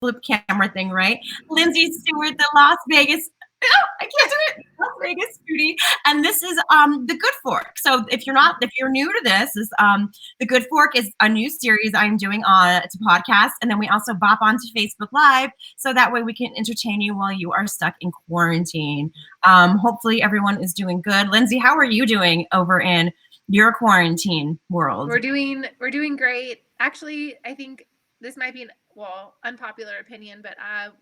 flip camera thing, right? Lindsay Stewart, the Las Vegas. No, I can't do it. Las Vegas Foodie, and this is the Good Fork. So if you're new to this, the Good Fork is a new series I'm doing on to podcast, and then we also bop onto Facebook Live, so that way we can entertain you while you are stuck in quarantine. Hopefully everyone is doing good. Lindsay, how are you doing over in your quarantine world? We're doing great. Actually, I think this might be an unpopular opinion, but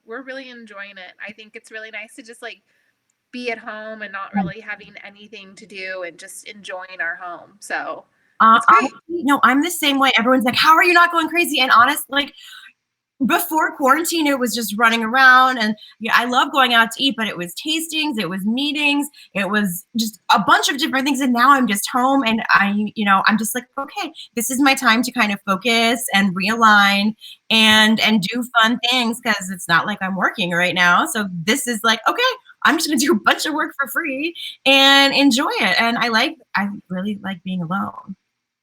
we're really enjoying it. I think it's really nice to just like be at home and not really having anything to do and just enjoying our home. So it's great. No, I'm the same way. Everyone's like, how are you not going crazy? And honestly, like, before quarantine, it was just running around, and I love going out to eat, but it was tastings, it was meetings, it was just a bunch of different things. And now I'm just home, and I'm just like, okay, this is my time to kind of focus and realign and do fun things, because it's not like I'm working right now. So this is like, okay, I'm just gonna do a bunch of work for free and enjoy it. And I really like being alone.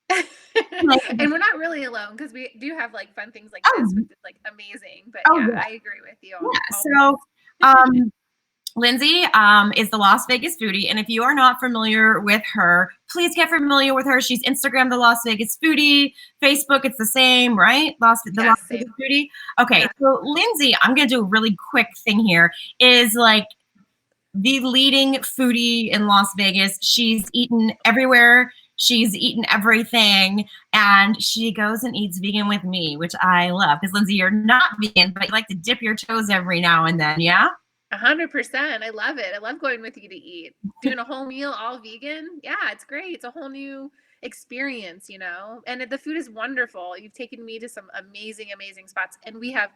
And we're not really alone, because we do have like fun things like this, which is like amazing. But yeah, I agree with you. So Lindsay is the Las Vegas Foodie, and if you are not familiar with her, please get familiar with her. She's Instagram, the Las Vegas Foodie, Facebook, it's the same, right? Las Vegas Foodie. Okay, so Lindsay, I'm gonna do a really quick thing here. Is like the leading foodie in Las Vegas. She's eaten everywhere. She's eaten everything, and she goes and eats vegan with me, which I love. Because Lindsay, you're not vegan, but you like to dip your toes every now and then, yeah? 100%. I love it. I love going with you to eat. Doing a whole meal all vegan. Yeah, it's great. It's a whole new experience, and the food is wonderful. You've taken me to some amazing, amazing spots, and we have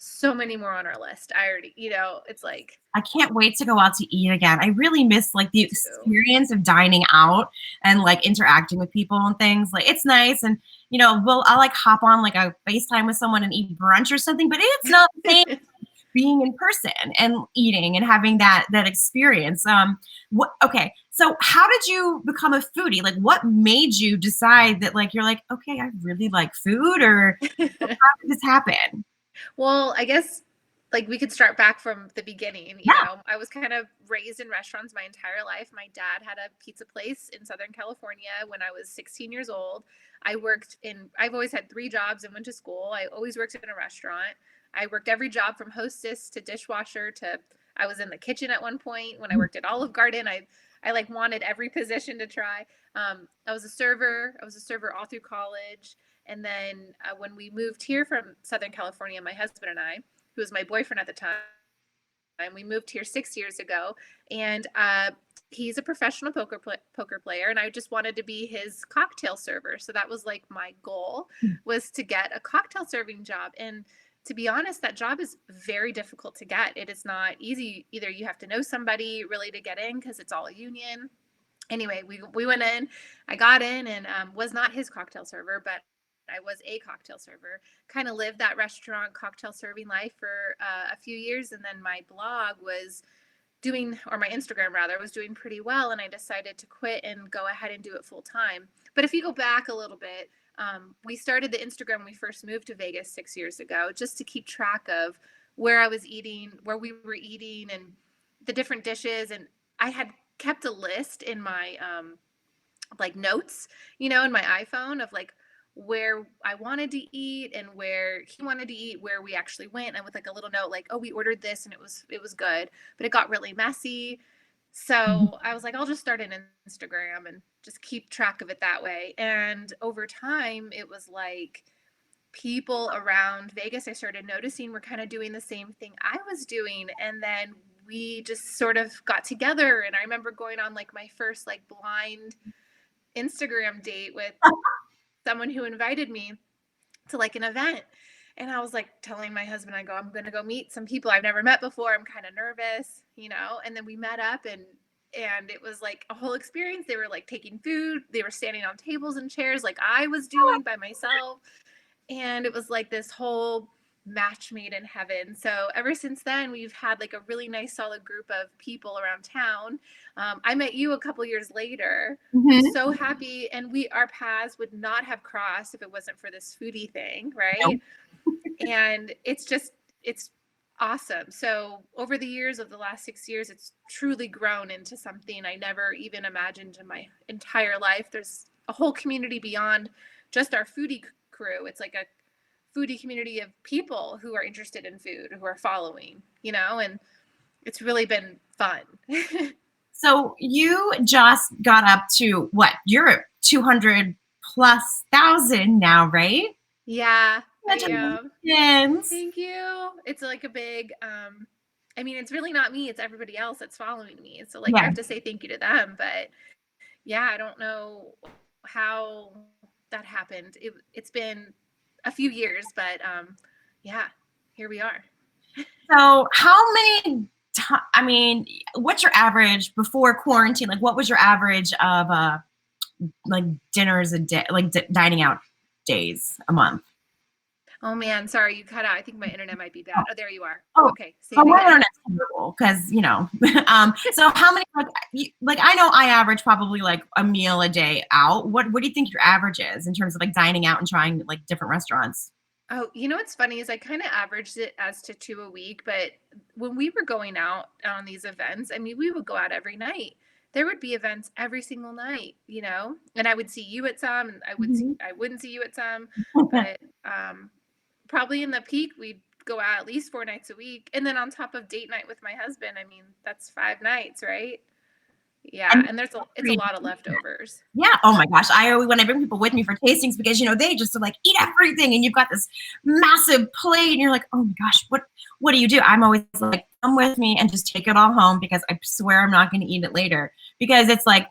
so many more on our list. I already, it's like, I can't wait to go out to eat again. I really miss like the experience of dining out and like interacting with people and things. Like, it's nice, and I'll like hop on like a FaceTime with someone and eat brunch or something, but it's not the same being in person and eating and having that experience. Okay, so how did you become a foodie? Like, what made you decide that like you're like, okay, I really like food, or how did this happen? Well, I guess like we could start back from the beginning. I was kind of raised in restaurants my entire life. My dad had a pizza place in Southern California when I was 16 years old. I've always had 3 jobs and went to school. I always worked in a restaurant. I worked every job from hostess to dishwasher to I was in the kitchen at one point when I worked at Olive Garden. I like wanted every position to try. I was a server all through college. And then when we moved here from Southern California, my husband and I, who was my boyfriend at the time, we moved here 6 years ago, and he's a professional poker player, and I just wanted to be his cocktail server. So that was like my goal, was to get a cocktail serving job. And to be honest, that job is very difficult to get. It is not easy. Either you have to know somebody really to get in, because it's all a union. Anyway, we went in, I got in, and was not his cocktail server, but I was a cocktail server, kind of lived that restaurant cocktail serving life for a few years. And then my blog was my Instagram rather, was doing pretty well. And I decided to quit and go ahead and do it full time. But if you go back a little bit, we started the Instagram when we first moved to Vegas 6 years ago, just to keep track of where I was eating, where we were eating, and the different dishes. And I had kept a list in my like notes, in my iPhone of like where I wanted to eat and where he wanted to eat, where we actually went, and with like a little note like, oh, we ordered this and it was good, but it got really messy. So I was like, I'll just start an Instagram and just keep track of it that way. And over time, it was like people around Vegas I started noticing were kind of doing the same thing I was doing. And then we just sort of got together. And I remember going on like my first like blind Instagram date with someone who invited me to like an event. And I was like telling my husband, I go, I'm going to go meet some people I've never met before. I'm kind of nervous, and then we met up and it was like a whole experience. They were like taking food. They were standing on tables and chairs like I was doing by myself. And it was like this whole match made in heaven. So ever since then, we've had like a really nice solid group of people around town. I met you a couple years later. So happy. And our paths would not have crossed if it wasn't for this foodie thing, right? Nope. And it's just it's awesome. So over the years of the last 6 years, it's truly grown into something I never even imagined in my entire life. There's a whole community beyond just our foodie crew. It's like a foodie community of people who are interested in food, who are following, and it's really been fun. So you just got up to what? You're at 200 plus thousand now, right? Yeah, I am. Congratulations. Thank you. It's like a big, I mean, it's really not me, it's everybody else that's following me. So like I Yeah. have to say thank you to them. But yeah, I don't know how that happened. It's been a few years, but yeah, here we are. So how many I mean, what's your average before quarantine? Like what was your average of like dinners a day, like dining out days a month? Oh man, sorry, you cut out. I think my internet might be bad. Oh, there you are. Oh, Okay, say it my again. internet's terrible because so how many like I know I average probably like a meal a day out. What do you think your average is in terms of like dining out and trying like different restaurants? Oh, what's funny is I kind of averaged it as to 2 a week, but when we were going out on these events, I mean, we would go out every night. There would be events every single night, and I would see you at some, and I wouldn't see you at some, but probably in the peak we'd go out at least 4 nights a week, and then on top of date night with my husband, I mean, that's 5 nights, right? Yeah, and it's a lot of leftovers. Yeah. Oh my gosh. I always when I bring people with me for tastings because they just like eat everything and you've got this massive plate and you're like, oh my gosh, what do you do? I'm always like, come with me and just take it all home because I swear I'm not going to eat it later. Because it's like,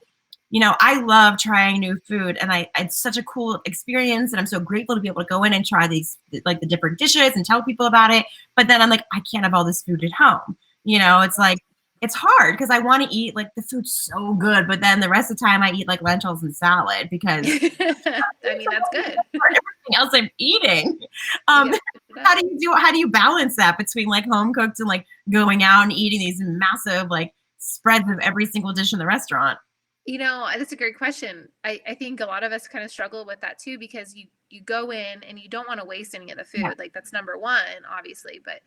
I love trying new food and it's such a cool experience and I'm so grateful to be able to go in and try these like the different dishes and tell people about it. But then I'm like, I can't have all this food at home. It's like it's hard because I want to eat like the food's so good, but then the rest of the time I eat like lentils and salad because I mean that's good. Everything else I'm eating. Yeah. How do you balance that between like home cooked and like going out and eating these massive like spreads of every single dish in the restaurant? That's a great question. I think a lot of us kind of struggle with that too because you go in and you don't want to waste any of the food. Yeah. Like that's number one, obviously, but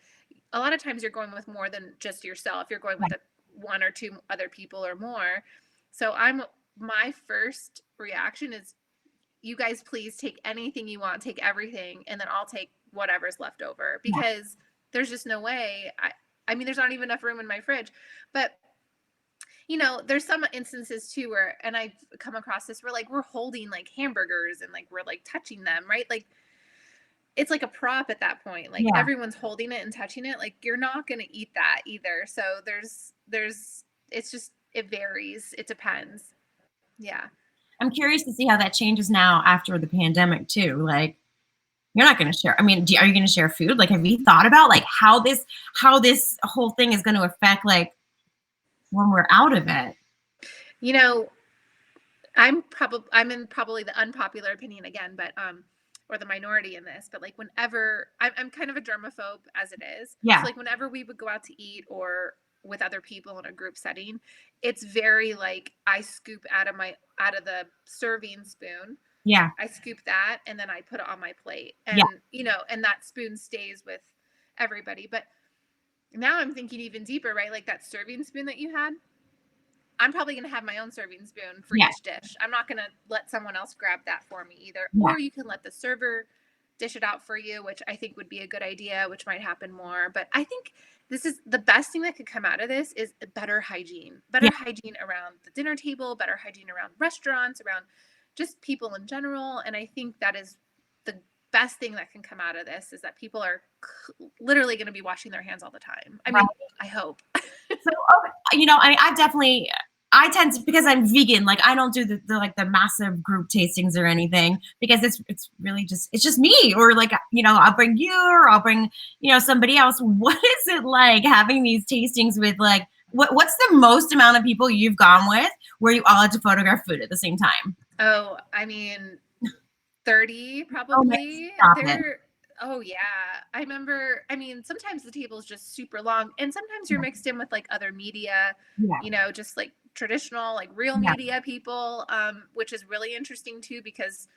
a lot of times you're going with more than just yourself. You're going with one or two other people or more. So my first reaction is you guys please take anything you want, take everything, and then I'll take whatever's left over because there's just no way. I mean, there's not even enough room in my fridge, but there's some instances too where, and I've come across this where like we're holding like hamburgers and like we're like touching them, right? Like it's like a prop at that point. Like everyone's holding it and touching it. Like you're not going to eat that either. So it varies. It depends. Yeah. I'm curious to see how that changes now after the pandemic too. Like you're not going to share. I mean, are you going to share food? Like, have you thought about like how this whole thing is going to affect like when we're out of it? I'm in probably the unpopular opinion again, but or the minority in this, but like whenever I'm kind of a germaphobe as it is. Yeah. So like whenever we would go out to eat or with other people in a group setting, it's very like I scoop out of the serving spoon. Yeah. I scoop that and then I put it on my plate. And and that spoon stays with everybody. But now I'm thinking even deeper, right? Like that serving spoon that you had. I'm probably going to have my own serving spoon for each dish. I'm not going to let someone else grab that for me either. Yeah. Or you can let the server dish it out for you, which I think would be a good idea, which might happen more. But I think this is the best thing that could come out of this is better hygiene hygiene around the dinner table, better hygiene around restaurants, around just people in general. And I think that is the best thing that can come out of this is that people are literally going to be washing their hands all the time. I mean, I hope. So, I tend to, because I'm vegan, like I don't do the like the massive group tastings or anything because it's really it's just me or like, I'll bring you or I'll bring, somebody else. What is it like having these tastings with like, what's the most amount of people you've gone with where you all had to photograph food at the same time? Oh, I mean, 30 probably. Oh yeah. I remember, sometimes the table is just super long and sometimes you're mixed in with like other media, just like traditional, like real media people, which is really interesting too, because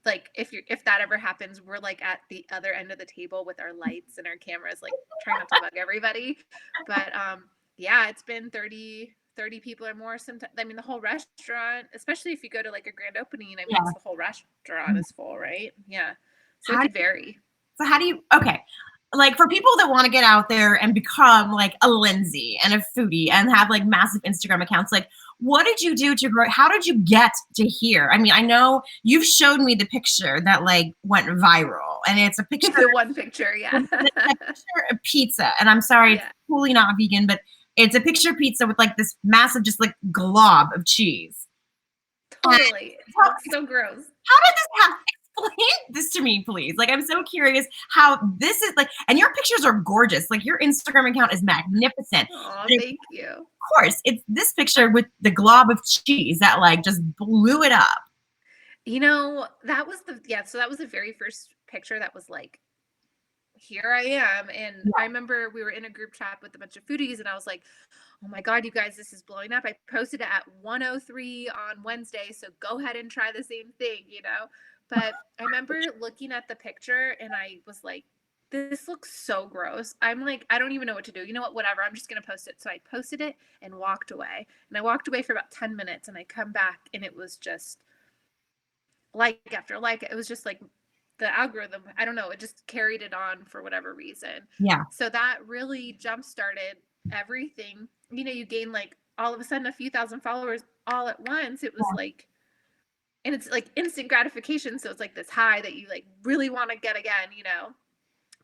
like if that ever happens, we're like at the other end of the table with our lights and our cameras, like trying not to bug everybody. But yeah, it's been 30 people or more sometimes. I mean, the whole restaurant, especially if you go to like a grand opening, I mean, Yeah. it's the whole restaurant is full, right? Yeah. So it How do could vary. So how do you, okay, like for people that want to get out there and become like a Lindsay and a foodie and have like massive Instagram accounts, like what did you do to grow? How did you get to here? I mean, I know you've showed me the picture that like went viral, and it's a picture, The one picture, yeah. it's a picture of pizza. And I'm sorry, it's Yeah. totally not vegan, but it's a picture of pizza with like this massive, just like glob of cheese. Totally. It How, looks so gross. how did this happen? Explain this to me, please. Like, I'm so curious how this is like, and your pictures are gorgeous. Like, your Instagram account is magnificent. Oh, But thank you. of course, it's this picture with the glob of cheese that like just blew it up. You know, that was so that was the very first picture that was like, here I am. And Yeah. I remember we were in a group chat with a bunch of foodies, and I was like, oh my God, you guys, this is blowing up. I posted it at 1:03 on Wednesday. So go ahead and try the same thing, you know? But I remember looking at the picture and I was like, this looks so gross. I'm like, I don't even know what to do. You know what? Whatever. I'm just going to post it. So I posted it and walked away. And I walked away for about 10 minutes, and I come back and it was just like after like. It was just like the algorithm, I don't know, it just carried it on for whatever reason. Yeah. So that really jump started everything. You know, you gain like all of a sudden a few thousand followers all at once. It was like, and it's like instant gratification. So it's like this high that you like really want to get again, you know?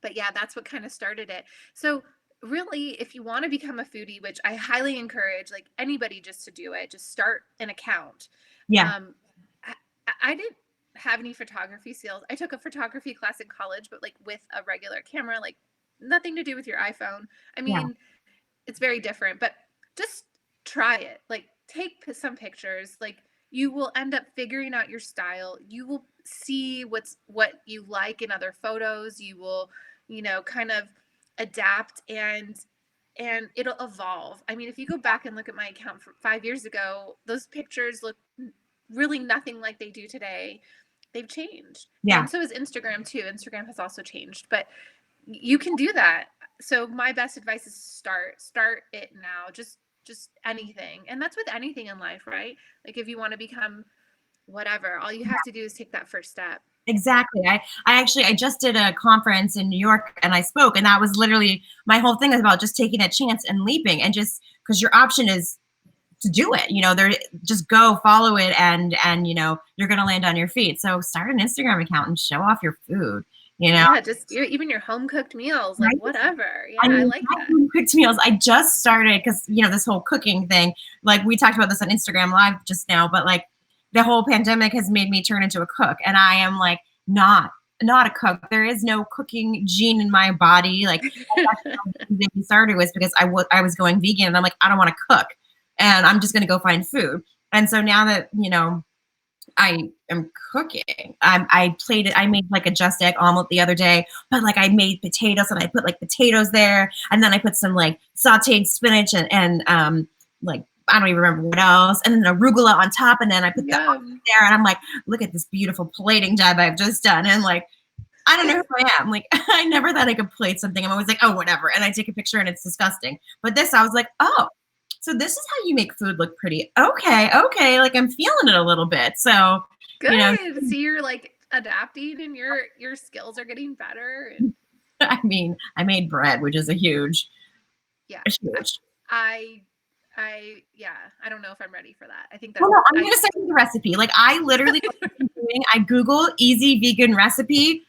But yeah, that's what kind of started it. So really, if you want to become a foodie, which I highly encourage like anybody just to do it, just start an account. Yeah. I didn't have any photography skills. I took a photography class in college, but like with a regular camera, like nothing to do with your iPhone. I mean, Yeah. it's very different, but just try it. Like take some pictures. Like you will end up figuring out your style. You will see what you like in other photos. You will, you know, kind of adapt and it'll evolve. I mean, if you go back and look at my account from 5 years ago, those pictures look really nothing like they do today. They've changed. Yeah. And so is Instagram too. Instagram has also changed, but you can do that. So my best advice is start it now. Just anything. And that's with anything in life, right? Like if you want to become whatever, all you have to do is take that first step. Exactly. I just did a conference in New York and I spoke, and that was literally my whole thing is about just taking a chance and leaping, and just because your option is to do it, you know, there, just go follow it, and you know, you're going to land on your feet. So start an Instagram account and show off your food, you know? Yeah, just even your home cooked meals, like Right? whatever. Yeah, I mean, I like my that. home cooked meals, I just started because, you know, this whole cooking thing, like we talked about this on Instagram Live just now, but like the whole pandemic has made me turn into a cook, and I am like not a cook. There is no cooking gene in my body. Like we started was because I was going vegan, and I'm like, I don't want to cook, and I'm just going to go find food. And so now that, you know, I am cooking, I made like a just egg omelet the other day, but like I made potatoes and I put like potatoes there, and then I put some like sauteed spinach and like I don't even remember what else, and then arugula on top, and then I put the onion there, and I'm like, look at this beautiful plating job I've just done, and like I don't know who I am. Like I never thought I could plate something. I'm always like, oh, whatever, and I take a picture and it's disgusting. But this, I was like, oh, so this is how you make food look pretty. Okay, like I'm feeling it a little bit. So good. You know, so you're like adapting, and your skills are getting better. And I mean, I made bread, which is a huge. I don't know if I'm ready for that. I think that. Well, no, I'm gonna send you the recipe. Like I literally I Google easy vegan recipe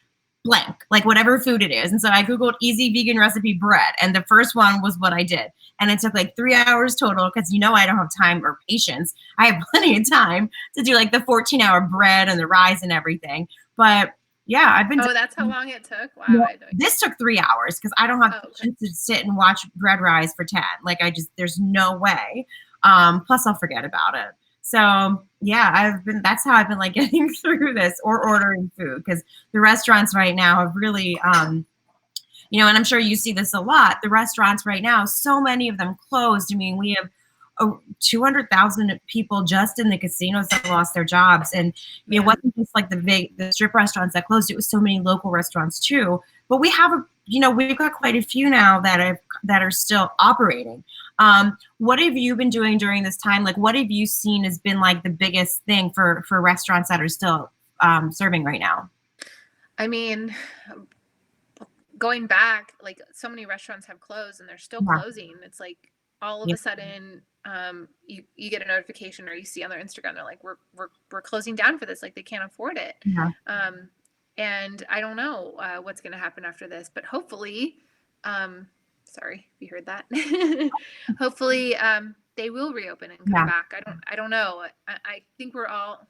blank, like whatever food it is. And so I Googled easy vegan recipe bread, and the first one was what I did. And it took like 3 hours total because, you know, I don't have time or patience. I have plenty of time to do like the 14-hour bread and the rise and everything. But yeah, I've been. Oh, that's how long it took? Wow. This took 3 hours because I don't have patience to sit and watch bread rise for 10. Like there's no way. Plus I'll forget about it. So yeah, that's how I've been like getting through this, or ordering food, because the restaurants right now have really, you know, and I'm sure you see this a lot. The restaurants right now, so many of them closed. I mean, we have 200,000 people just in the casinos that lost their jobs. And it wasn't just like the strip restaurants that closed. It was so many local restaurants too. But we have we've got quite a few now that are still operating. What have you been doing during this time? Like, what have you seen has been like the biggest thing for restaurants that are still serving right now? I mean, going back, like so many restaurants have closed and they're still closing. It's like all of a sudden, you get a notification or you see on their Instagram, they're like, we're closing down for this. Like they can't afford it. And I don't know what's going to happen after this, but hopefully, sorry if you heard that. Hopefully, they will reopen and come back. I don't know. I think we're all,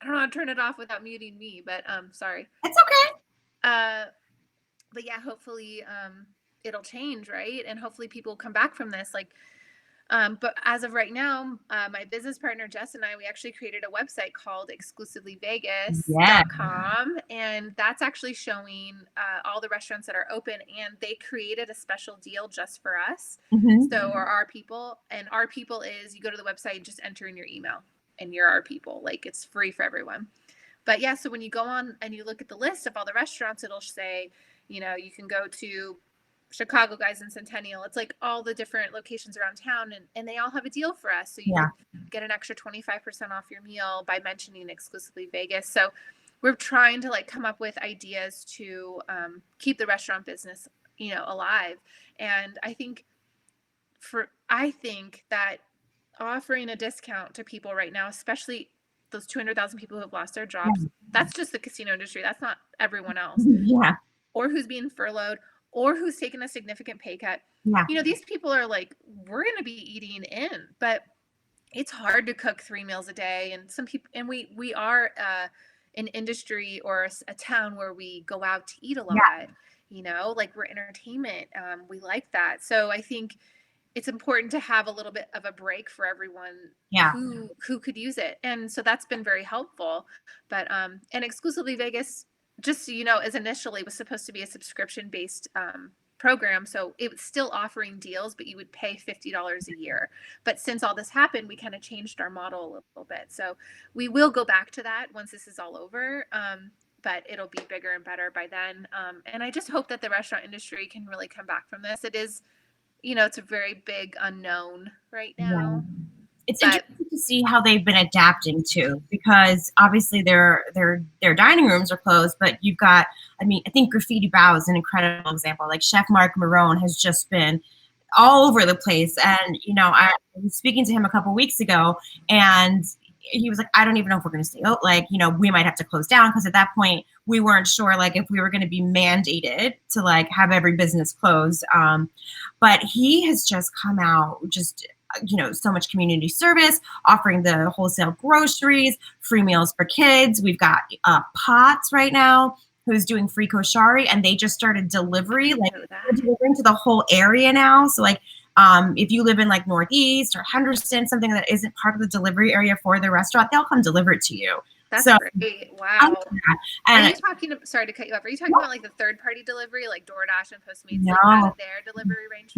I don't know how to turn it off without muting me, but sorry. It's okay. But yeah, hopefully it'll change, right? And hopefully people come back from this. Like, but as of right now, my business partner Jess and I, we actually created a website called exclusivelyvegas.com, and that's actually showing all the restaurants that are open, and they created a special deal just for us. So our people, and our people is you go to the website and just enter in your email, and you're our people. Like it's free for everyone. But yeah, so when you go on and you look at the list of all the restaurants, it'll say, you can go to Chicago Guys and Centennial. It's like all the different locations around town, and they all have a deal for us. So you can get an extra 25% off your meal by mentioning Exclusively Vegas. So we're trying to like come up with ideas to keep the restaurant business, alive. And I think that offering a discount to people right now, especially those 200,000 people who have lost their jobs, that's just the casino industry. That's not everyone else. Or who's being furloughed, or who's taken a significant pay cut. These people are like, we're going to be eating in, but it's hard to cook 3 meals a day. And some people, and we are an industry or a town where we go out to eat a lot, like we're entertainment. We like that. So I think it's important to have a little bit of a break for everyone who could use it. And so that's been very helpful. But, and Exclusively Vegas, just so you know, initially was supposed to be a subscription based program. So it was still offering deals, but you would pay $50 a year. But since all this happened, we kind of changed our model a little bit. So we will go back to that once this is all over. But it'll be bigger and better by then. And I just hope that the restaurant industry can really come back from this. It is, it's a very big unknown right now. It's interesting to see how they've been adapting too, because obviously their dining rooms are closed, but you've got, I think Graffiti Bao is an incredible example. Like Chef Mark Marone has just been all over the place. And, I was speaking to him a couple weeks ago, and he was like, I don't even know if we're going to stay out. Like, we might have to close down, because at that point we weren't sure, like, if we were going to be mandated to like have every business closed. But he has just come out so much community service, offering the wholesale groceries, free meals for kids. We've got Potts right now who's doing free koshari, and they just started delivery. Like they're delivering to the whole area now. So like if you live in like Northeast or Henderson, something that isn't part of the delivery area for the restaurant, they'll come deliver it to you. That's great. Wow. And are you talking, sorry to cut you off, are you talking about like the third party delivery, like DoorDash and Postmates, like out of their delivery range?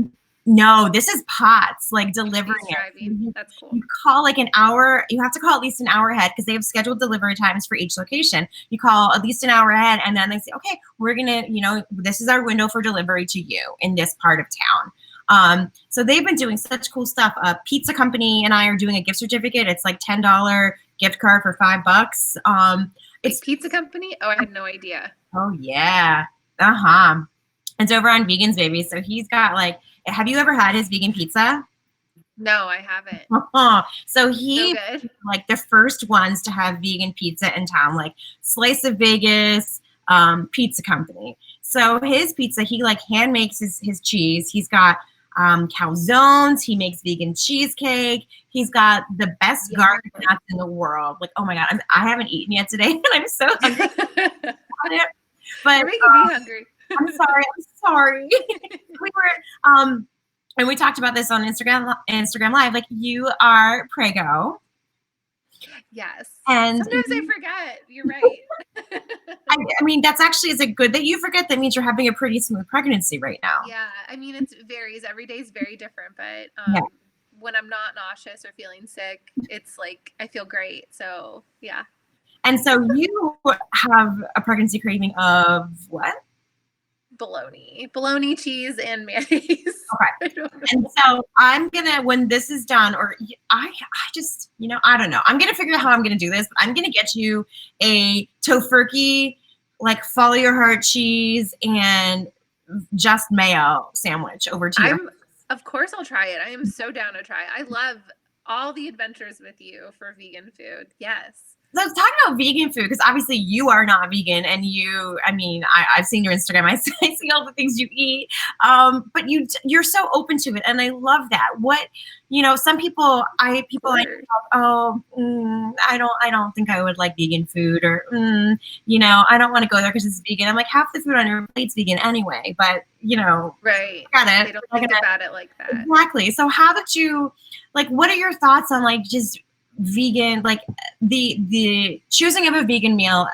No, this is Potts, like delivering it. That's cool. You call like an hour, you have to call at least an hour ahead, because they have scheduled delivery times for each location. You call at least an hour ahead, and then they say, okay, we're going to, this is our window for delivery to you in this part of town. So they've been doing such cool stuff. Pizza Company and I are doing a gift certificate. It's like $10 gift card for $5. It's Pizza Company? Oh, I had no idea. Oh yeah. It's over on Vegans Baby. So he's got like, have you ever had his vegan pizza? No, I haven't. So he like the first ones to have vegan pizza in town, like Slice of Vegas, Pizza Company. So his pizza, he like hand makes his cheese. He's got calzones. He makes vegan cheesecake. He's got the best garlic nuts in the world. Like, oh my God, I haven't eaten yet today, and I'm so hungry. But you're making me hungry. I'm sorry. We were, and we talked about this on Instagram Live. Like, you are Prego. Yes. And sometimes I forget. You're right. I mean, that's actually, is it good that you forget? That means you're having a pretty smooth pregnancy right now. Yeah. I mean, it varies. Every day is very different, but when I'm not nauseous or feeling sick, it's like I feel great. So yeah. And so you have a pregnancy craving of what? Bologna, cheese, and mayonnaise. Okay. And so I'm gonna, when this is done, or I just, I don't know. I'm gonna figure out how I'm gonna do this. But I'm gonna get you a tofurkey, like follow your heart cheese and just mayo sandwich over to you. Of course I'll try it. I am so down to try it. I love all the adventures with you for vegan food. Yes. So I was talking about vegan food because obviously you are not vegan, and I've seen your Instagram. I see all the things you eat, but you're so open to it, and I love that. Some people I don't think I would like vegan food, or I don't want to go there because it's vegan. I'm like, half the food on your plate's vegan anyway, but right. Got it. They don't think about it like that. Exactly. So how did you, what are your thoughts on just vegan, the choosing of a vegan meal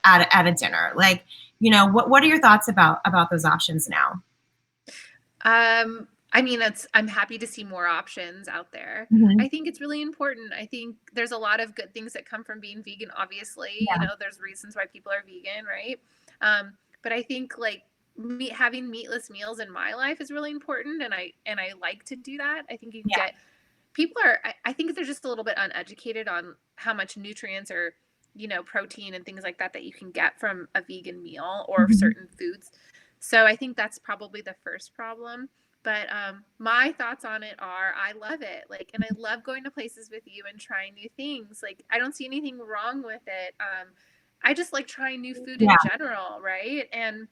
at a dinner? What are your thoughts about those options now? I'm happy to see more options out there. Mm-hmm. I think it's really important. I think there's a lot of good things that come from being vegan. Obviously, there's reasons why people are vegan, right? But I think having meatless meals in my life is really important, and I like to do that. I think I think they're just a little bit uneducated on how much nutrients or, protein and things like that you can get from a vegan meal or certain foods. So I think that's probably the first problem. But my thoughts on it are, I love it. And I love going to places with you and trying new things. I don't see anything wrong with it. I just like trying new food in general, right? And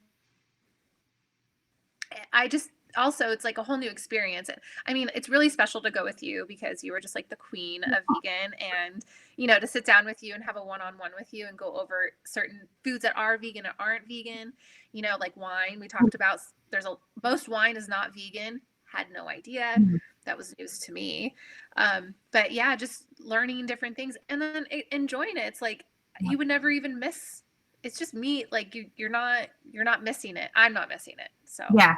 I just also, it's like a whole new experience. I mean, it's really special to go with you because you were just like the queen of vegan, and to sit down with you and have a one-on-one with you and go over certain foods that are vegan and aren't vegan, like wine. We talked about most wine is not vegan. Had no idea. That was news to me. But yeah, just learning different things and then enjoying it. It's like you would never even miss. It's just meat. You're not missing it. I'm not missing it. So yeah.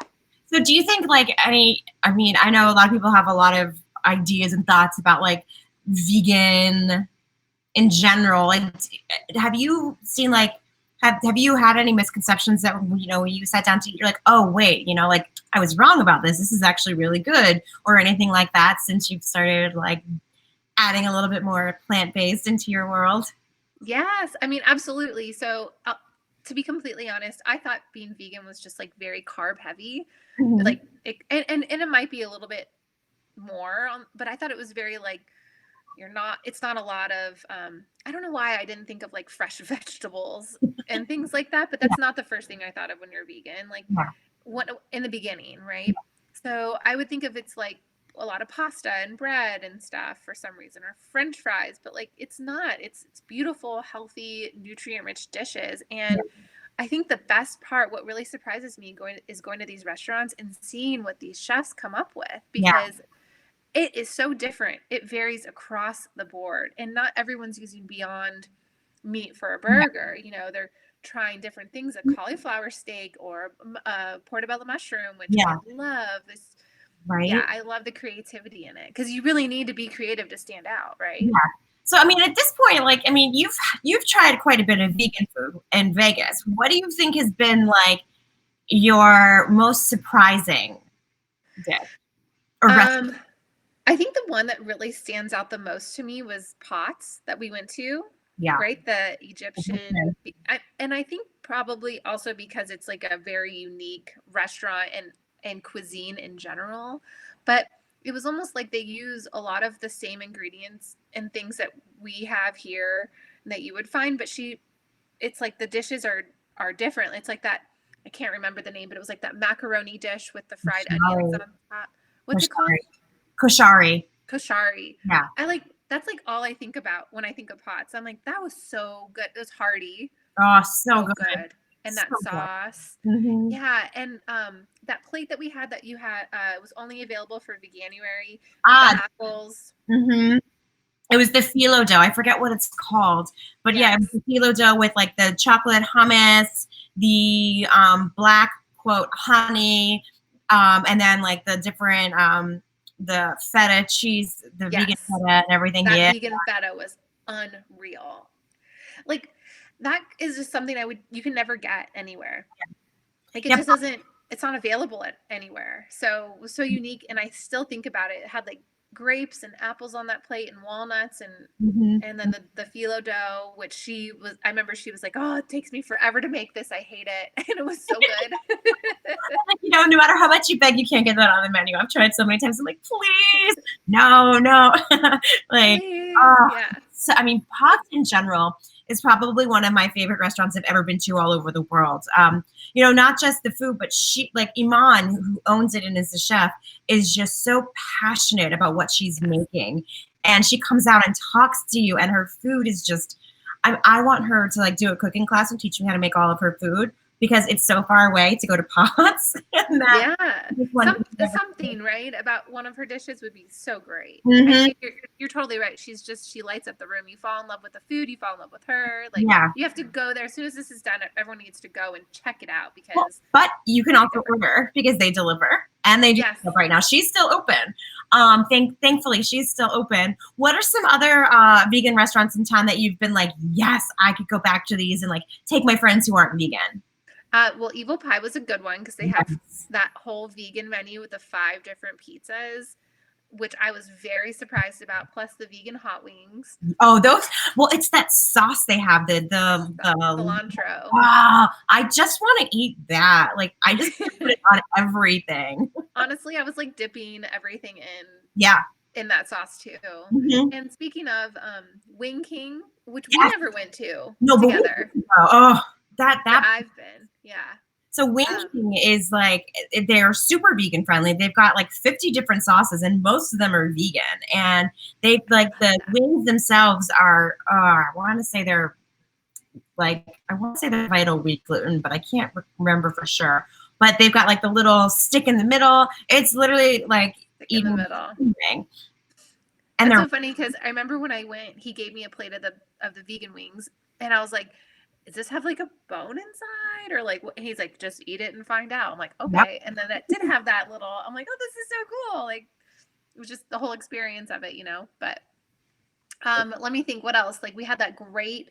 So do you think I know a lot of people have a lot of ideas and thoughts about vegan in general. Have you seen have you had any misconceptions that when you sat down to eat, you're like, oh wait, I was wrong about this. This is actually really good, or anything like that since you've started adding a little bit more plant-based into your world? Yes, absolutely. So to be completely honest, I thought being vegan was just very carb heavy. Mm-hmm. And it might be a little bit more, but I thought it was very it's not a lot of, I don't know why I didn't think of fresh vegetables and things like that, but that's not the first thing I thought of when you're vegan, what in the beginning, right? So I would think of it's a lot of pasta and bread and stuff for some reason, or French fries, but it's not. It's beautiful, healthy, nutrient-rich dishes. And I think the best part, what really surprises me going to these restaurants and seeing what these chefs come up with, because it is so different. It varies across the board, and not everyone's using Beyond Meat for a burger. They're trying different things, a cauliflower steak or a portobello mushroom, which I love. Right. Yeah, I love the creativity in it because you really need to be creative to stand out, right? Yeah. So at this point, you've tried quite a bit of vegan food in Vegas. What do you think has been your most surprising dish or recipe? I think the one that really stands out the most to me was Pots that we went to. Yeah. Right, the Egyptian, and I think probably also because it's a very unique restaurant and cuisine in general, but it was almost like they use a lot of the same ingredients and things that we have here that you would find, but it's the dishes are different. It's that, I can't remember the name, but it was that macaroni dish with the fried onions on top. What's it called? Koshari. Yeah. That's all I think about when I think of Pots. I'm that was so good. It was hearty. Oh, so good. And that sauce. Mm-hmm. Yeah. And that plate that we had that you had was only available for Veganuary. The apples. Mm-hmm. It was the phyllo dough. I forget what it's called. But yeah, it was the phyllo dough with the chocolate hummus, the black quote honey, and then the different the feta cheese, the vegan Yes. feta and everything. That Yeah. vegan feta was unreal. Like that is just something you can never get anywhere. Like it Yep. just doesn't, it's not available anywhere. So it was so unique. And I still think about it. It had like grapes and apples on that plate and walnuts and then the phyllo dough, which I remember she was like, oh, it takes me forever to make this. I hate it. And it was so good. You know, no matter how much you beg, you can't get that on the menu. I've tried so many times. I'm like, please, no. Like, Please. Yeah. so, I mean, Pots in general is probably one of my favorite restaurants I've ever been to all over the world. You know, not just the food, but like Iman, who owns it and is the chef, is just so passionate about what she's making. And she comes out and talks to you, and her food is just, I want her to like do a cooking class and teach me how to make all of her food, because it's so far away to go to Pots. And Yeah. that Something, right, about one of her dishes would be so great. Mm-hmm. I think you're totally right. She lights up the room. You fall in love with the food. You fall in love with her. Like, Yeah. you have to go there. As soon as this is done, everyone needs to go and check it out, because. Well, but you can also order, because they deliver, and they do stuff right now. She's still open. Thankfully, she's still open. What are some other vegan restaurants in town that you've been like, yes, I could go back to these and like take my friends who aren't vegan? Well, Evil Pie was a good one, because they have that whole vegan menu with the 5 different pizzas, which I was very surprised about, plus the vegan hot wings. Oh, those, well, it's that sauce they have, the cilantro. Wow, I just want to eat that. Like, I just put it on everything. Honestly, I was like dipping everything in that sauce too. Mm-hmm. And speaking of Wing King, which we never went to together. That I've been, yeah. So Wing King is like, they're super vegan friendly. They've got like 50 different sauces, and most of them are vegan. And they like the wings themselves are, I want to say they're Vital Wheat gluten, but I can't remember for sure. But they've got like the little stick in the middle. It's literally like in the middle. And that's so funny, because I remember when I went, he gave me a plate of the vegan wings, and I was like, does this have like a bone inside, or like what? He's like, just eat it and find out. I'm like, okay. Yep. And then it did have that little, I'm like, oh, this is so cool. Like, it was just the whole experience of it, you know. But let me think, what else? Like, we had that great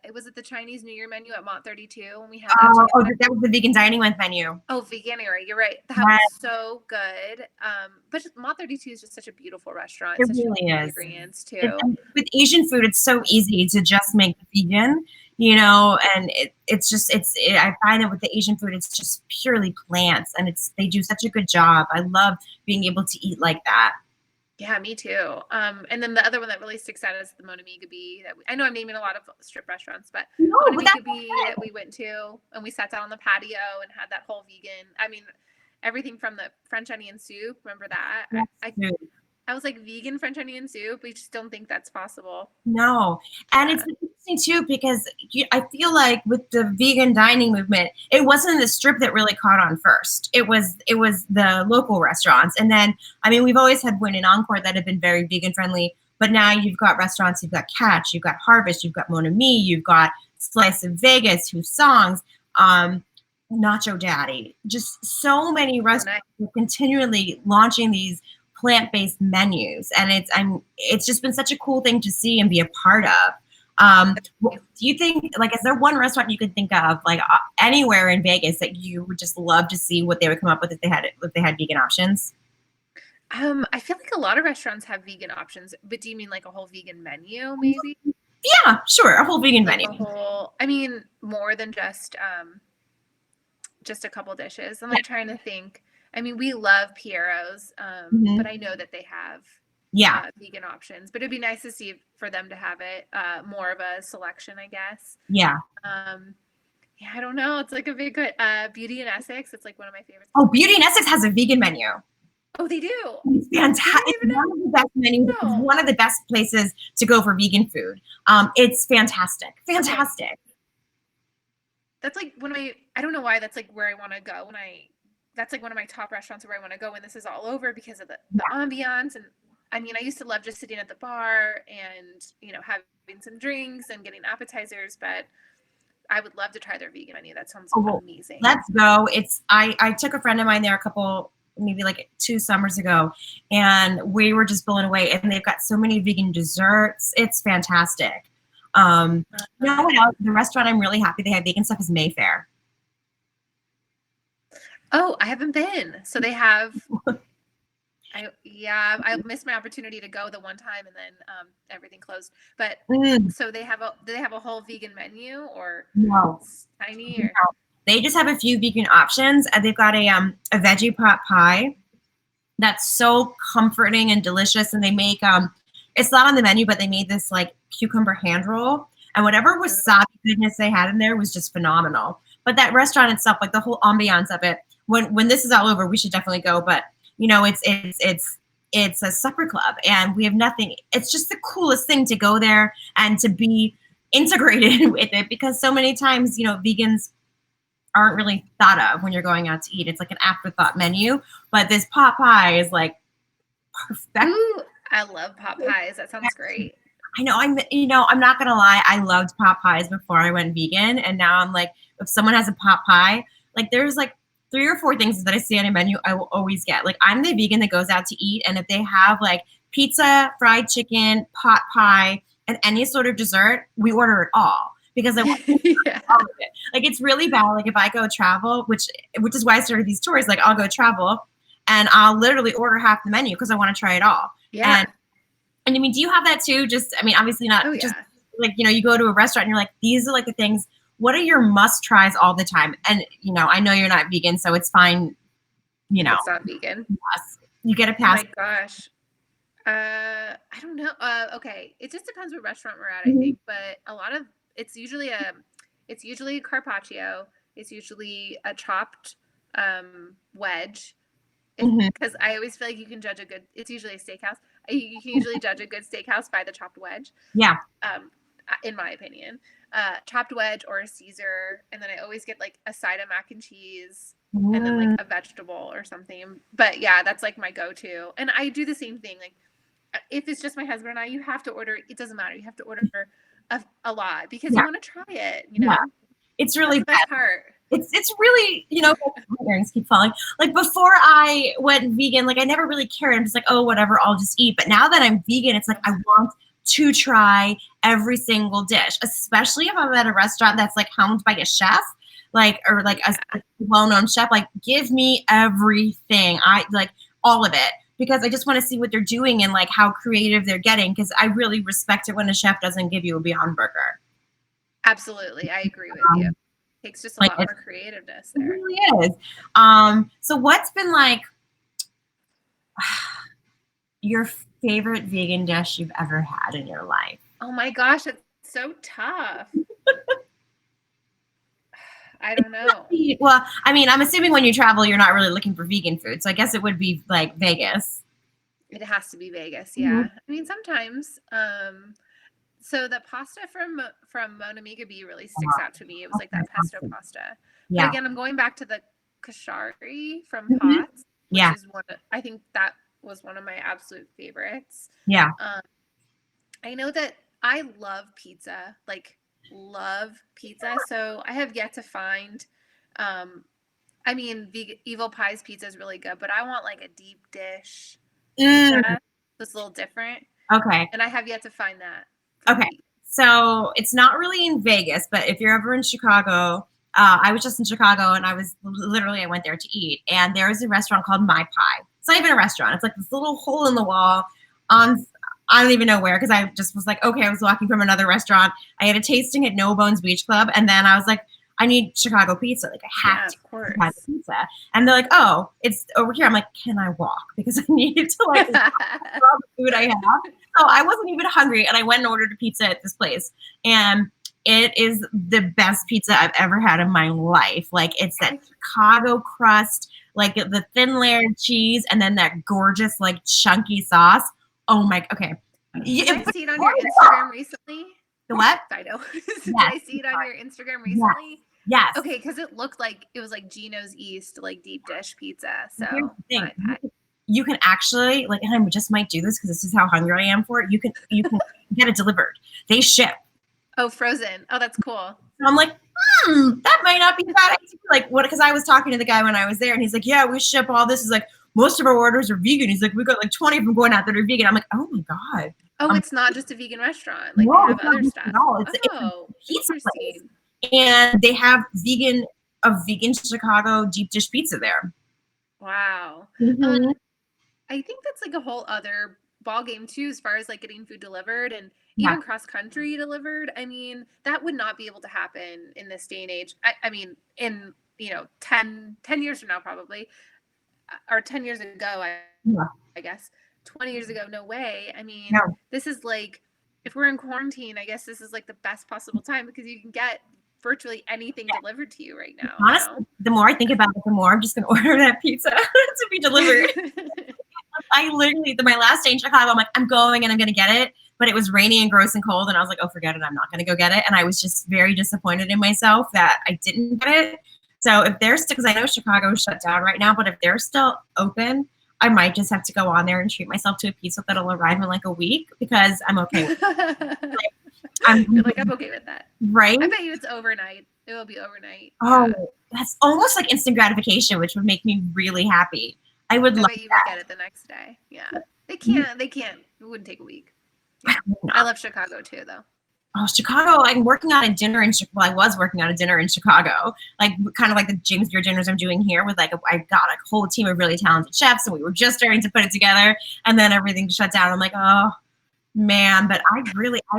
it was at the Chinese New Year menu at Mont 32, and we had that that was the vegan dining with menu. Oh, veganuary, you're right. That was so good. But Mont 32 is just such a beautiful restaurant. It such really is. Experience too. And with Asian food, it's so easy to just make vegan, you know, and I find that with the Asian food, it's just purely plants, and they do such a good job. I love being able to eat like that. Yeah, me too. And then the other one that really sticks out is the Monamigabi. I know I'm naming a lot of strip restaurants, but Monamigabi that we went to, and we sat down on the patio and had that whole vegan. I mean, everything from the French onion soup. Remember that? I was like, vegan French onion soup. We just don't think that's possible. No. And it's interesting too, because I feel like with the vegan dining movement, it wasn't the strip that really caught on first. It was the local restaurants. And then, I mean, we've always had Win and Encore that have been very vegan friendly, but now you've got restaurants, you've got Catch, you've got Harvest, you've got Mon Ami, you've got Slice of Vegas, Who's Songs, Nacho Daddy. Just so many restaurants are continually launching these plant-based menus, and it's just been such a cool thing to see and be a part of. Do you think, like, is there one restaurant you could think of, like, anywhere in Vegas that you would just love to see what they would come up with if they had vegan options? I feel like a lot of restaurants have vegan options, but do you mean like a whole vegan menu, maybe? Yeah, sure, a whole vegan menu. I mean, more than just a couple dishes. I'm like trying to think. I mean, we love Piero's, but I know that they have vegan options. But it'd be nice to see for them to have it more of a selection, I guess. Yeah. Yeah, I don't know. It's like a big Beauty in Essex. It's like one of my favorites. Oh, Beauty in Essex has a vegan menu. Oh, they do. It's fantastic. It's one of the best menus. It's one of the best places to go for vegan food. It's fantastic. Fantastic. That's like I don't know why that's like where I want to go that's like one of my top restaurants where I want to go when this is all over, because of the ambiance. And I mean, I used to love just sitting at the bar and, you know, having some drinks and getting appetizers, but I would love to try their vegan menu. That sounds amazing. Let's go. I took a friend of mine there maybe like 2 summers ago, and we were just blown away. And they've got so many vegan desserts. It's fantastic. You know what else? The restaurant I'm really happy they have vegan stuff is Mayfair. Oh, I haven't been. So they have. I missed my opportunity to go the one time, and then everything closed. But so they have a whole vegan menu, or No. tiny, or No. They just have a few vegan options. They've got a veggie pot pie that's so comforting and delicious, and they make it's not on the menu, but they made this like cucumber hand roll, and whatever wasabi goodness they had in there was just phenomenal. But that restaurant itself, like the whole ambiance of it, when this is all over, we should definitely go. But you know, it's a supper club, and we have nothing. It's just the coolest thing to go there and to be integrated with it, because so many times, you know, vegans aren't really thought of when you're going out to eat. It's like an afterthought menu, but this pot pie is like perfect. Ooh, I love pot pies. That sounds great. I know. I'm not gonna lie. I loved pot pies before I went vegan, and now I'm like, if someone has a pot pie, like there's like 3 or 4 things that I see on a menu, I will always get. Like, I'm the vegan that goes out to eat, and if they have like pizza, fried chicken, pot pie, and any sort of dessert, we order it all, because I want all of it. Like, it's really bad. Like, if I go travel, which is why I started these tours. Like, I'll go travel, and I'll literally order half the menu because I want to try it all. Yeah. And I mean, do you have that too? Just, I mean, obviously not. Oh, yeah. Just like, you know, you go to a restaurant and you're like, these are like the things. What are your must tries all the time? And, you know, I know you're not vegan, so it's fine. You know, it's not vegan. Yes. You get a pass. Oh my gosh. I don't know. Okay. It just depends what restaurant we're at, I think. But a lot of it's usually carpaccio. It's usually a chopped wedge. Because I always feel like you can judge it's usually a steakhouse. You can usually judge a good steakhouse by the chopped wedge. Yeah. In my opinion, chopped wedge or a Caesar, and then I always get like a side of mac and cheese, and then like a vegetable or something. But yeah, that's like my go-to. And I do the same thing. Like, if it's just my husband and I, you have to order. It doesn't matter. You have to order a lot, because you want to try it. You know, it's really that's the best part. It's really, you know, my earrings keep falling. Like, before I went vegan, like I never really cared. I'm just like, oh, whatever, I'll just eat. But now that I'm vegan, it's like I want to try every single dish, especially if I'm at a restaurant that's like helmed by a chef, like, or like a well-known chef. Like, give me everything. I like all of it, because I just want to see what they're doing and like how creative they're getting. Because I really respect it when a chef doesn't give you a Beyond Burger. Absolutely, I agree with you. It takes just a lot more creativeness there. It really is. So what's been like your favorite vegan dish you've ever had in your life? Oh my gosh, it's so tough. I don't know. Well, I mean, I'm assuming when you travel, you're not really looking for vegan food. So I guess it would be like Vegas. It has to be Vegas, yeah. I mean, sometimes. So the pasta from Mona Miga Bee really sticks out to me. It was like that pesto pasta. Yeah. But again, I'm going back to the kashari from Potts. Which is I think that was one of my absolute favorites. Yeah. I know that I love pizza, So I have yet to find, I mean, Evil Pie's pizza is really good, but I want like a deep dish pizza that's a little different. Okay. And I have yet to find that. Okay. So it's not really in Vegas, but if you're ever in Chicago, I was just in Chicago, and I went there to eat, and there is a restaurant called My Pie. It's not even a restaurant. It's like this little hole in the wall on, I don't even know where, because I just was like, okay, I was walking from another restaurant. I had a tasting at No Bones Beach Club, and then I was like, I need Chicago pizza. Like, I have to have pizza. And they're like, oh, it's over here. I'm like, can I walk? Because I needed to like all the food I have. So I wasn't even hungry, and I went and ordered a pizza at this place. And it is the best pizza I've ever had in my life. Like, it's that Chicago crust, like the thin layered cheese, and then that gorgeous, like, chunky sauce. Oh my, okay. Did I see it on your Instagram recently? The what? I know. Did I see it on your Instagram recently? Yes. Okay, because it looked like it was like Gino's East, like deep dish pizza. So you can actually, like, and I just might do this because this is how hungry I am for it. You can get it delivered. They ship. Oh, frozen. Oh, that's cool. So I'm like, that might not be a bad idea. Like, what? Because I was talking to the guy when I was there, and he's like, yeah, we ship all this. Is like, most of our orders are vegan. He's like, we got like 20 of them going out that are vegan. I'm like, oh my God. Oh, it's not just a vegan restaurant. Like, No, they have it's not other vegan stuff. at all. It's a pizza place. And they have vegan Chicago deep dish pizza there. Wow. Mhm. I think that's like a whole other ball game too, as far as like getting food delivered and Yeah. even cross country delivered. I mean, that would not be able to happen in this day and age. I mean, in 10 years from now, probably, or 10 years ago, I guess 20 years ago, no way. I mean, No. this is like, if we're in quarantine, I guess this is like the best possible time because you can get virtually anything delivered to you right now. Honestly, the more I think about it, the more I'm just going to order that pizza to be delivered. I literally, my last day in Chicago, I'm like, I'm going and I'm going to get it. But it was rainy and gross and cold. And I was like, oh, forget it. I'm not going to go get it. And I was just very disappointed in myself that I didn't get it. So if they're still, because I know Chicago is shut down right now, but if they're still open, I might just have to go on there and treat myself to a pizza that'll arrive in like a week because I'm okay with it. You're like, I'm okay with that. Right? I bet you it's overnight. It will be overnight. Oh, yeah. That's almost like instant gratification, which would make me really happy. I would love bet you would get it the next day. Yeah. They can't. It wouldn't take a week. Yeah. I love Chicago too, though. Oh, Chicago! I'm working on a dinner in Chicago. Well, I was working on a dinner in Chicago, like kind of like the James Beard dinners I'm doing here. With like, I got a whole team of really talented chefs, and we were just starting to put it together, and then everything shut down. I'm like, oh man! But I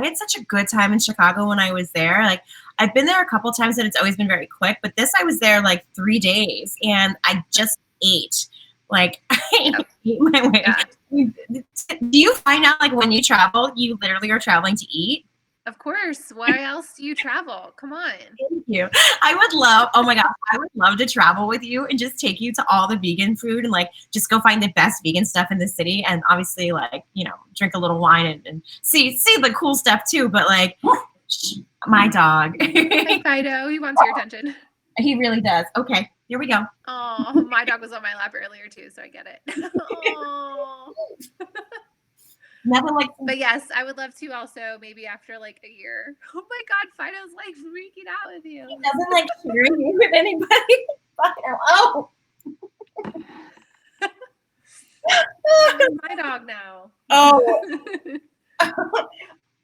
had such a good time in Chicago when I was there. Like, I've been there a couple times, and it's always been very quick. But this, I was there like 3 days, and I just ate. Like, I ate my way. Yeah. Do you find out like when you travel, you literally are traveling to eat? Of course. Why else do you travel? Come on. Thank you. I would love, oh my God, I would love to travel with you and just take you to all the vegan food and like just go find the best vegan stuff in the city and obviously like, drink a little wine and see the cool stuff too. But like my dog. Hey, Fido, he wants your attention. He really does. Okay, here we go. Oh, my dog was on my lap earlier too, so I get it. Oh. Nothing like. But yes, I would love to also maybe after like a year. Oh my God, Fido's like freaking out with you. He doesn't like sharing you with anybody. Oh. My dog now. Oh.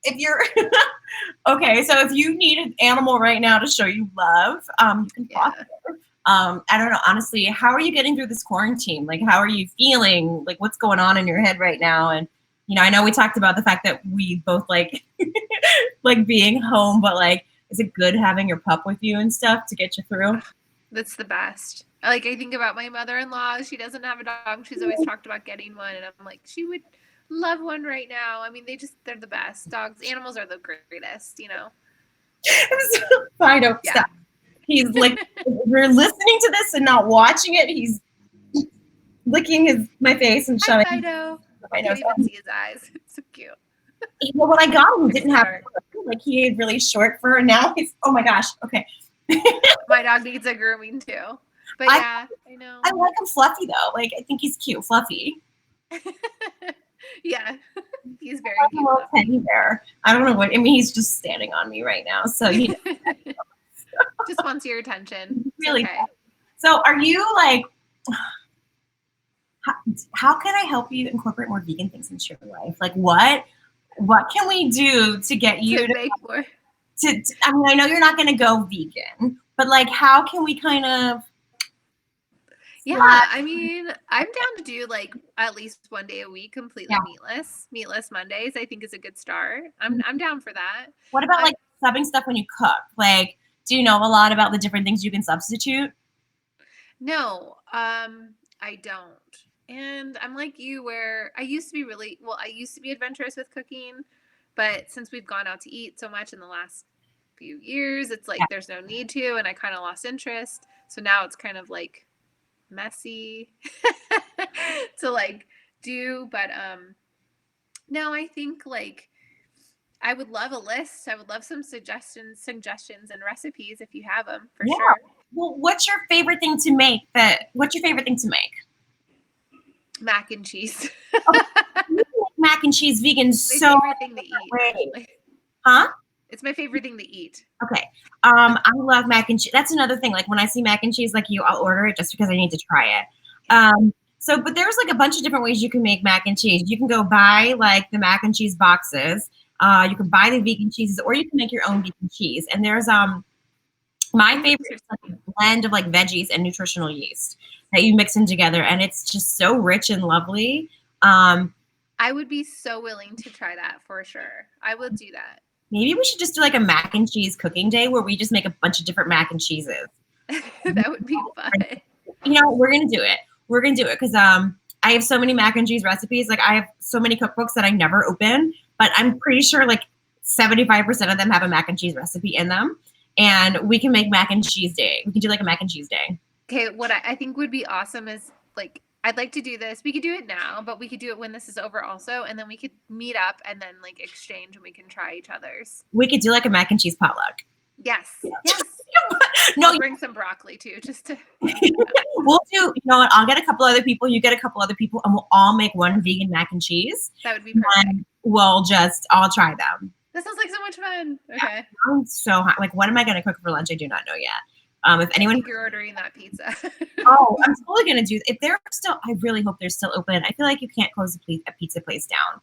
If you're okay, so if you need an animal right now to show you love, you can foster. I don't know, honestly, how are you getting through this quarantine? Like, how are you feeling? Like, what's going on in your head right now? And I know we talked about the fact that we both like like being home, but like, is it good having your pup with you and stuff to get you through? That's the best. Like, I think about my mother-in-law. She doesn't have a dog. She's always talked about getting one, and I'm like, she would love one right now. I mean, they're the best. Animals are the greatest, Fido, stop. He's like, we're listening to this and not watching it. He's licking my face and shoving. Fido. I can't even see his eyes. It's so cute. Well, when I got him, he didn't have like he had really short fur, and now he's oh my gosh. Okay. My dog needs a grooming too. But I know. I like him fluffy though. Like I think he's cute, fluffy. Yeah, he's very cute. A little teddy bear. I don't know what. I mean, he's just standing on me right now, so he just wants your attention. Really. Okay. So, are you like? How can I help you incorporate more vegan things into your life? Like what can we do to get you to make more? I mean, I know you're not going to go vegan, but like, how can we kind of? Yeah, I mean, I'm down to do like at least one day a week completely meatless. Meatless Mondays, I think, is a good start. I'm down for that. What about like subbing stuff when you cook? Like, do you know a lot about the different things you can substitute? No, I don't. And I'm like you where I used to be adventurous with cooking, but since we've gone out to eat so much in the last few years, it's like there's no need to, and I kind of lost interest. So now it's kind of like messy to like do, but no, I think like I would love a list. I would love some suggestions and recipes if you have them for sure. Well, what's your favorite thing to make? Mac and cheese. Mac and cheese vegan. So favorite thing to eat. Huh? It's my favorite thing to eat. Okay. I love mac and cheese. That's another thing. Like when I see mac and cheese, like I'll order it just because I need to try it. So, but there's like a bunch of different ways you can make mac and cheese. You can go buy like the mac and cheese boxes. You can buy the vegan cheeses, or you can make your own vegan cheese. And there's my favorite is like a blend of like veggies and nutritional yeast that you mix in together, and it's just so rich and lovely. I would be so willing to try that for sure. I would do that. Maybe we should just do like a mac and cheese cooking day where we just make a bunch of different mac and cheeses. That would be fun. You know, we're gonna do it. We're gonna do it because I have so many mac and cheese recipes. Like I have so many cookbooks that I never open, but I'm pretty sure like 75% of them have a mac and cheese recipe in them. And we can make mac and cheese day. We can do like a mac and cheese day. Okay, what I think would be awesome is like I'd like to do this. We could do it now, but we could do it when this is over also, and then we could meet up and then like exchange and we can try each other's. We could do like a mac and cheese potluck. Yes. Yes. No, I'll bring some broccoli too, just to. We'll do. You know what? I'll get a couple other people. You get a couple other people, and we'll all make one vegan mac and cheese. That would be perfect. And we'll just all try them. That sounds like so much fun. Okay. I'm so hot. Like, what am I going to cook for lunch? I do not know yet. If anyone, I think you're ordering that pizza. oh, I'm totally going to do. If they're still, I really hope they're still open. I feel like you can't close a pizza place down.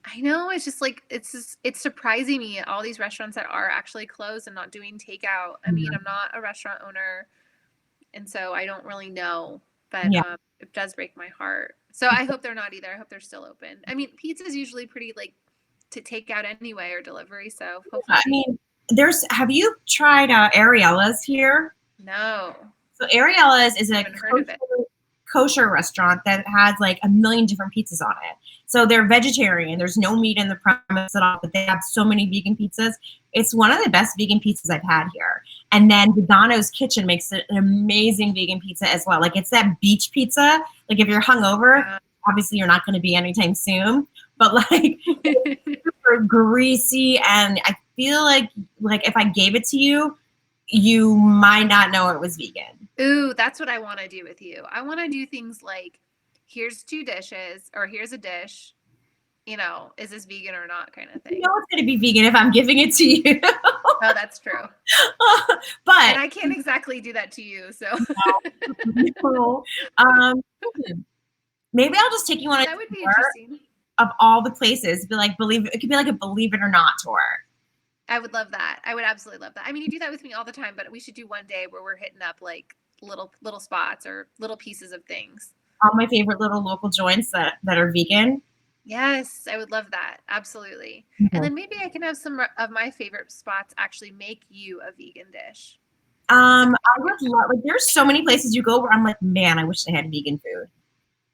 I know. It's just like it's surprising me all these restaurants that are actually closed and not doing takeout. I mean, I'm not a restaurant owner, and so I don't really know. But it does break my heart. So I hope they're not either. I hope they're still open. I mean, pizza is usually pretty like to take out anyway or delivery. So hopefully. I mean, have you tried Ariella's here? No. So Ariella's is a kosher restaurant that has like a million different pizzas on it. So they're vegetarian. There's no meat in the premise at all, but they have so many vegan pizzas. It's one of the best vegan pizzas I've had here. And then Vegano's Kitchen makes an amazing vegan pizza as well. Like it's that beach pizza. Like if you're hungover, obviously you're not going to be anytime soon, but like it's super greasy, and I feel like if I gave it to you, you might not know it was vegan. Ooh, that's what I want to do with you. I want to do things like, here's 2 dishes, or here's a dish, you know, is this vegan or not kind of thing. You know it's going to be vegan if I'm giving it to you. Oh, that's true. But and I can't exactly do that to you, so. No. Maybe I'll just take you on a that would be interesting. Of all the places. Be like, it could be like a believe it or not tour. I would love that. I would absolutely love that. I mean, you do that with me all the time, but we should do one day where we're hitting up like little spots or little pieces of things. All my favorite little local joints that are vegan. Yes, I would love that. Absolutely. Mm-hmm. And then maybe I can have some of my favorite spots actually make you a vegan dish. I would love, like, there's so many places you go where I'm like, man, I wish they had vegan food.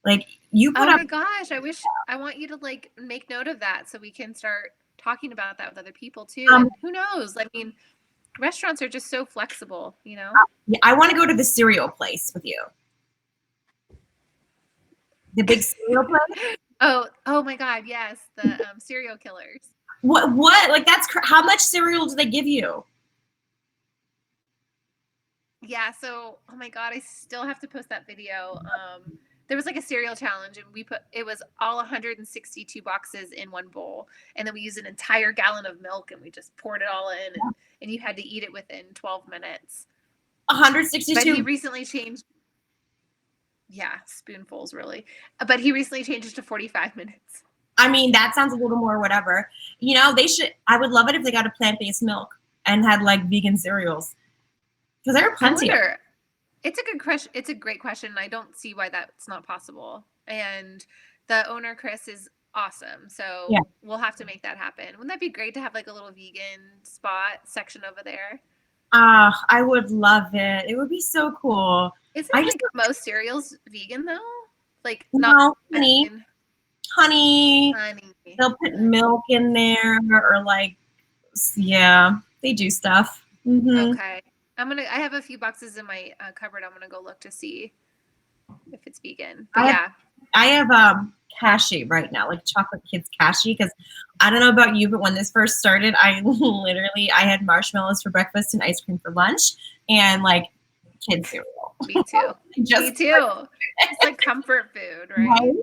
Like you put up. Oh my gosh, I want you to like make note of that so we can start talking about that with other people too. And who knows? I mean, restaurants are just so flexible, you know? Yeah, I want to go to the cereal place with you. The big cereal place? Oh my God, yes. The cereal killers. What? Like how much cereal do they give you? Yeah, so, oh my God, I still have to post that video. There was like a cereal challenge, and it was all 162 boxes in one bowl. And then we used an entire gallon of milk, and we just poured it all in, and you had to eat it within 12 minutes. 162? But he recently changed. Yeah, spoonfuls, really. But he recently changed it to 45 minutes. I mean, that sounds a little more whatever. You know, I would love it if they got a plant-based milk and had like vegan cereals. Because there are plenty. It's a good question. It's a great question. I don't see why that's not possible. And the owner, Chris, is awesome. So we'll have to make that happen. Wouldn't that be great to have like a little vegan spot section over there? I would love it. It would be so cool. Isn't like most cereals vegan though? Like no, honey. They'll put milk in there or like, yeah, they do stuff. Mm-hmm. Okay. I have a few boxes in my cupboard. I'm going to go look to see if it's vegan. But I have cashew right now, like chocolate kids cashew, because I don't know about you, but when this first started, I had marshmallows for breakfast and ice cream for lunch and like kid cereal. Me too. Me too. It's like comfort food, right?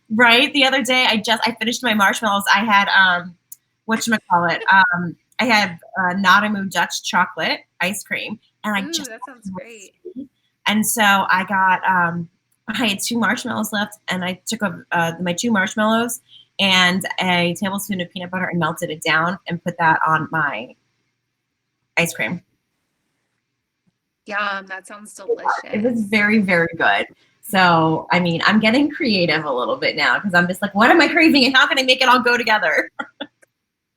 Right. The other day, I finished my marshmallows. I had whatchamacallit. I had Nadamu Dutch chocolate ice cream, and that sounds great. And so I got I had 2 marshmallows left, and I took my 2 marshmallows and a tablespoon of peanut butter and melted it down and put that on my ice cream. Yum, that sounds delicious. It was very, very good. So, I mean, I'm getting creative a little bit now because I'm just like, what am I craving and how can I make it all go together?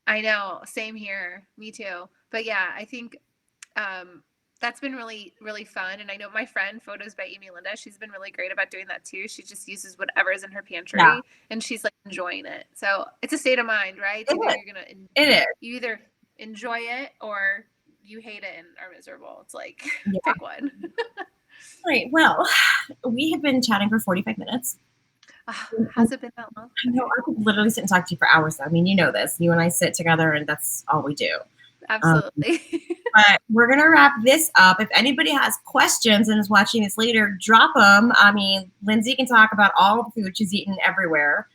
I know, same here. Me too. But yeah, I think that's been really, really fun. And I know my friend Photos by Amy Linda, she's been really great about doing that too. She just uses whatever is in her pantry and she's like enjoying it. So it's a state of mind, right? You either enjoy it or you hate it and are miserable. It's like, pick one. All right. Well, we have been chatting for 45 minutes. Has it been that long? I know. I could literally sit and talk to you for hours. I mean, you know this. You and I sit together and that's all we do. Absolutely. But we're going to wrap this up. If anybody has questions and is watching this later, drop them. I mean, Lindsay can talk about all the food she's eaten everywhere.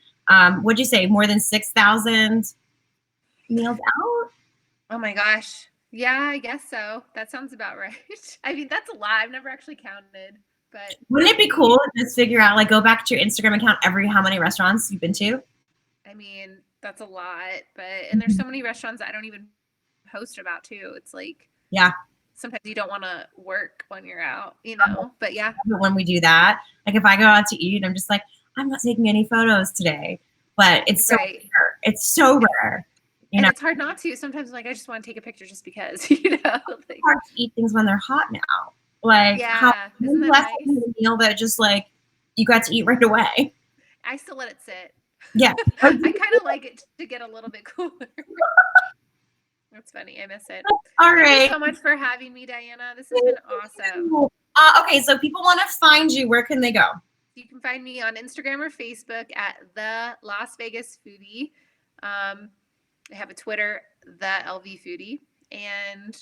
What'd you say? More than 6,000 meals out? Oh my gosh. Yeah, I guess so. That sounds about right. I mean, that's a lot. I've never actually counted, but wouldn't it be cool to just figure out, like, go back to your Instagram and count how many restaurants you've been to? I mean, that's a lot, and there's so many restaurants I don't even post about too. It's like, sometimes you don't want to work when you're out, you know, but yeah. When we do that, like if I go out to eat, I'm just like, I'm not taking any photos today, but it's so rare. It's so rare. And it's hard not to. Sometimes, like, I just want to take a picture just because, you know. Like, it's hard to eat things when they're hot now. Like, isn't that nice? A meal that just, like, you got to eat right away. I still let it sit. Yeah. I kind of like it to get a little bit cooler. That's funny. I miss it. All right. Thank you so much for having me, Diana. This has been awesome. Okay, so people want to find you. Where can they go? You can find me on Instagram or Facebook at the Las Vegas Foodie. I have a Twitter, the LV Foodie, and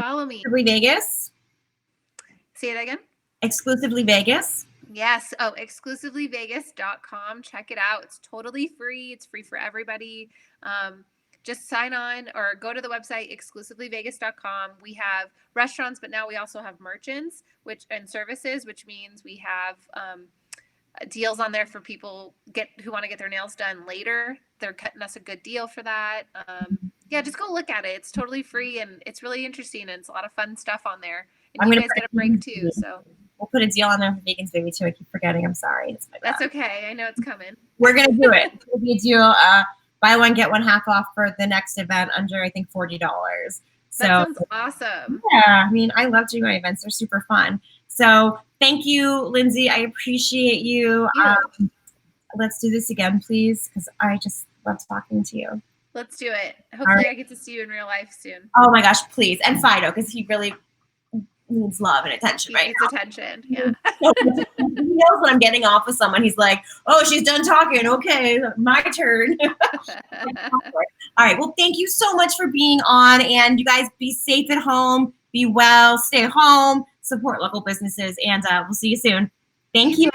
follow me. Exclusively Vegas. Say it again. Exclusively Vegas. Yes. Oh, exclusivelyvegas.com. Check it out. It's totally free. It's free for everybody. Just sign on or go to the website exclusivelyvegas.com. We have restaurants, but now we also have merchants and services, which means we have deals on there for people who want to get their nails done later. They're cutting us a good deal for that. Just go look at it. It's totally free and it's really interesting and it's a lot of fun stuff on there. And you guys get a break too. So we'll put a deal on there for Vegans Baby too. I keep forgetting. I'm sorry. That's okay. I know it's coming. We're gonna do it. It'll be a deal. Buy one, get one half off for the next event under, I think, $40. So that sounds awesome. Yeah, I mean, I love doing my events. They're super fun. So thank you, Lindsay. I appreciate you. Let's do this again, please, because I just love talking to you. Let's do it. Hopefully I get to see you in real life soon. Oh my gosh, please. And Fido, because he really needs love and attention he needs attention. Yeah. He knows when I'm getting off with someone. He's like, oh, she's done talking. Okay, my turn. All right. Well, thank you so much for being on. And you guys be safe at home. Be well. Stay home. Support local businesses. And we'll see you soon. Thank you.